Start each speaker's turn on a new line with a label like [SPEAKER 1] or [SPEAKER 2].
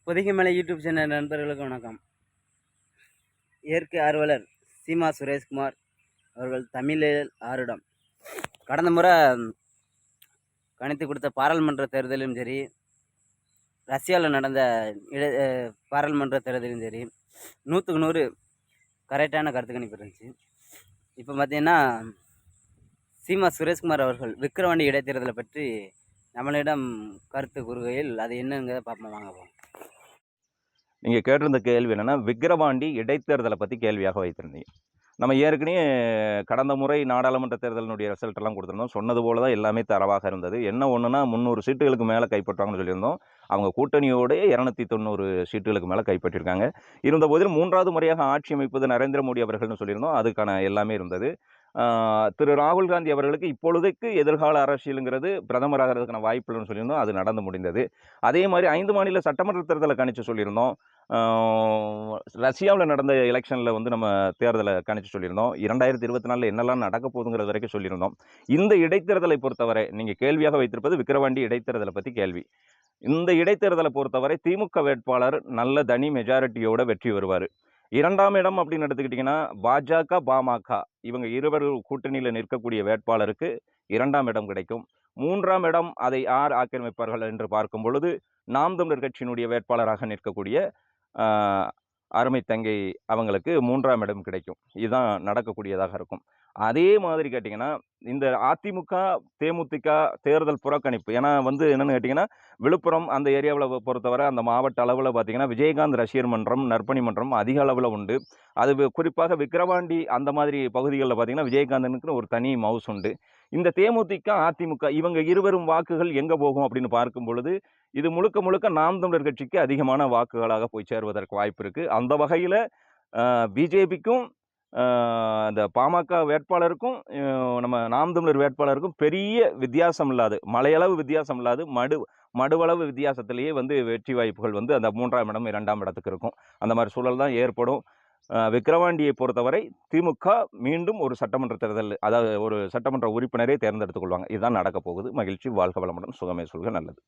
[SPEAKER 1] பொதிகை மலை YouTube channel நண்பர்களுக்கு வணக்கம். இயற்கை ஆர்வலர் சீமா சுரேஷ்குமார் அவர்கள் தமிழில் ஆருடம் கடந்த முறை கணித்து கொடுத்த பாராளுமன்ற தேர்தலும் சரி, ரஷ்யாவில் நடந்த பாராளுமன்ற தேர்தலும் சரி, 100க்கு 100 கரெக்டான கருத்து கணிப்பு இருந்துச்சு. இப்போ பார்த்தீங்கன்னா சீமா சுரேஷ்குமார் அவர்கள் விக்கிரவாண்டி இடைத்தேர்தலை பற்றி நம்மளிடம் கருத்து கூறுகையில் அது என்னங்கிறத பார்ப்போம், வாங்க போவோம்.
[SPEAKER 2] நீங்கள் கேட்டிருந்த கேள்வி என்னென்னா, விக்கிரவாண்டி இடைத்தேர்தலை பற்றி கேள்வியாக வைத்திருந்தீங்க. நம்ம ஏற்கனவே கடந்த முறை நாடாளுமன்ற தேர்தலினுடைய ரிசல்ட் எல்லாம் கொடுத்துருந்தோம். சொன்னது போல தான் எல்லாமே தரவாக இருந்தது. என்ன ஒன்றுனா 300 சீட்டுகளுக்கு மேலே கைப்பற்றுவாங்கன்னு சொல்லியிருந்தோம். அவங்க கூட்டணியோடைய 290 சீட்டுகளுக்கு மேலே கைப்பற்றியிருக்காங்க. இருந்தபோதிலும் 3வது முறையாக ஆட்சி அமைப்பது நரேந்திர மோடி அவர்கள்னு சொல்லியிருந்தோம். அதுக்கான எல்லாமே இருந்தது. திரு ராகுல் காந்தி அவர்களுக்கு இப்பொழுதுக்கு எதிர்கால அரசியலுங்கிறது பிரதமர் ஆகிறதுக்கான வாய்ப்புன்னு சொல்லியிருந்தோம். அது நடந்து முடிந்தது. அதே மாதிரி 5 மாநில சட்டமன்ற தேர்தலை கணிச்சு சொல்லியிருந்தோம். ரஷ்யாவில் நடந்த எலெக்ஷனில் வந்து நம்ம தேர்தலை கணிச்சு சொல்லியிருந்தோம். 2024 என்னெல்லாம் நடக்க போகுதுங்கிறது வரைக்கும் சொல்லியிருந்தோம். இந்த இடைத்தேர்தலை பொறுத்தவரை நீங்கள் கேள்வியாக வைத்திருப்பது விக்கிரவாண்டி இடைத்தேர்தலை பற்றி கேள்வி. இந்த இடைத்தேர்தலை பொறுத்தவரை திமுக வேட்பாளர் நல்ல தனி மெஜாரிட்டியோட வெற்றி வருவார். 2ஆம் இடம் அப்படின்னு எடுத்துக்கிட்டிங்கன்னா பாஜக, பாமக இவங்க இருவர் கூட்டணியில் நிற்கக்கூடிய வேட்பாளருக்கு 2ஆம் இடம் கிடைக்கும். 3ஆம் இடம் அதை யார் ஆக்கிரமிப்பார்கள் என்று பார்க்கும் பொழுது நாம் தமிழர் கட்சியினுடைய வேட்பாளராக நிற்கக்கூடிய அருமை தங்கை அவங்களுக்கு 3ஆம் இடம் கிடைக்கும். இதுதான் நடக்கக்கூடியதாக இருக்கும். அதே மாதிரி கேட்டிங்கன்னா இந்த அதிமுக தேமுதிக தேர்தல் புறக்கணிப்பு, ஏன்னா வந்து என்னென்னு கேட்டிங்கன்னா விழுப்புரம் அந்த ஏரியாவில் பொறுத்தவரை அந்த மாவட்ட அளவில் பார்த்திங்கன்னா விஜயகாந்த் ரசிகர் மன்றம், நற்பணி மன்றம் அதிக அளவில் உண்டு. அது குறிப்பாக விக்கிரவாண்டி அந்த மாதிரி பகுதிகளில் பார்த்திங்கன்னா விஜயகாந்தனுக்கு ஒரு தனி மவுஸ் உண்டு. இந்த தேமுதிக அதிமுக இவங்க இருவரும் வாக்குகள் எங்கே போகும் அப்படின்னு பார்க்கும் பொழுது இது முழுக்க முழுக்க நாம் தமிழர் கட்சிக்கு அதிகமான வாக்குகளாக போய் சேருவதற்கு வாய்ப்பு இருக்குது. அந்த வகையில் பிஜேபிக்கும் அந்த பாமக வேட்பாளருக்கும் நம்ம நாம் தமிழர் வேட்பாளருக்கும் பெரிய வித்தியாசம் இல்லாது, மலையளவு வித்தியாசம் இல்லாது, மடுவளவு வித்தியாசத்திலேயே வந்து வெற்றி வாய்ப்புகள் வந்து அந்த 3ஆம் இடம் 2ஆம் இடத்துக்கு இருக்கும். அந்த மாதிரி சூழல் தான் ஏற்படும். விக்கிரவாண்டியை பொறுத்தவரை திமுக மீண்டும் ஒரு சட்டமன்ற தேர்தல், அதாவது ஒரு சட்டமன்ற உறுப்பினரை தேர்ந்தெடுத்துக் கொள்வாங்க. இதுதான் நடக்க போகுது. மகிழ்ச்சி, வாழ்க வளமுடன், சுகமே சொல்க, நல்லது.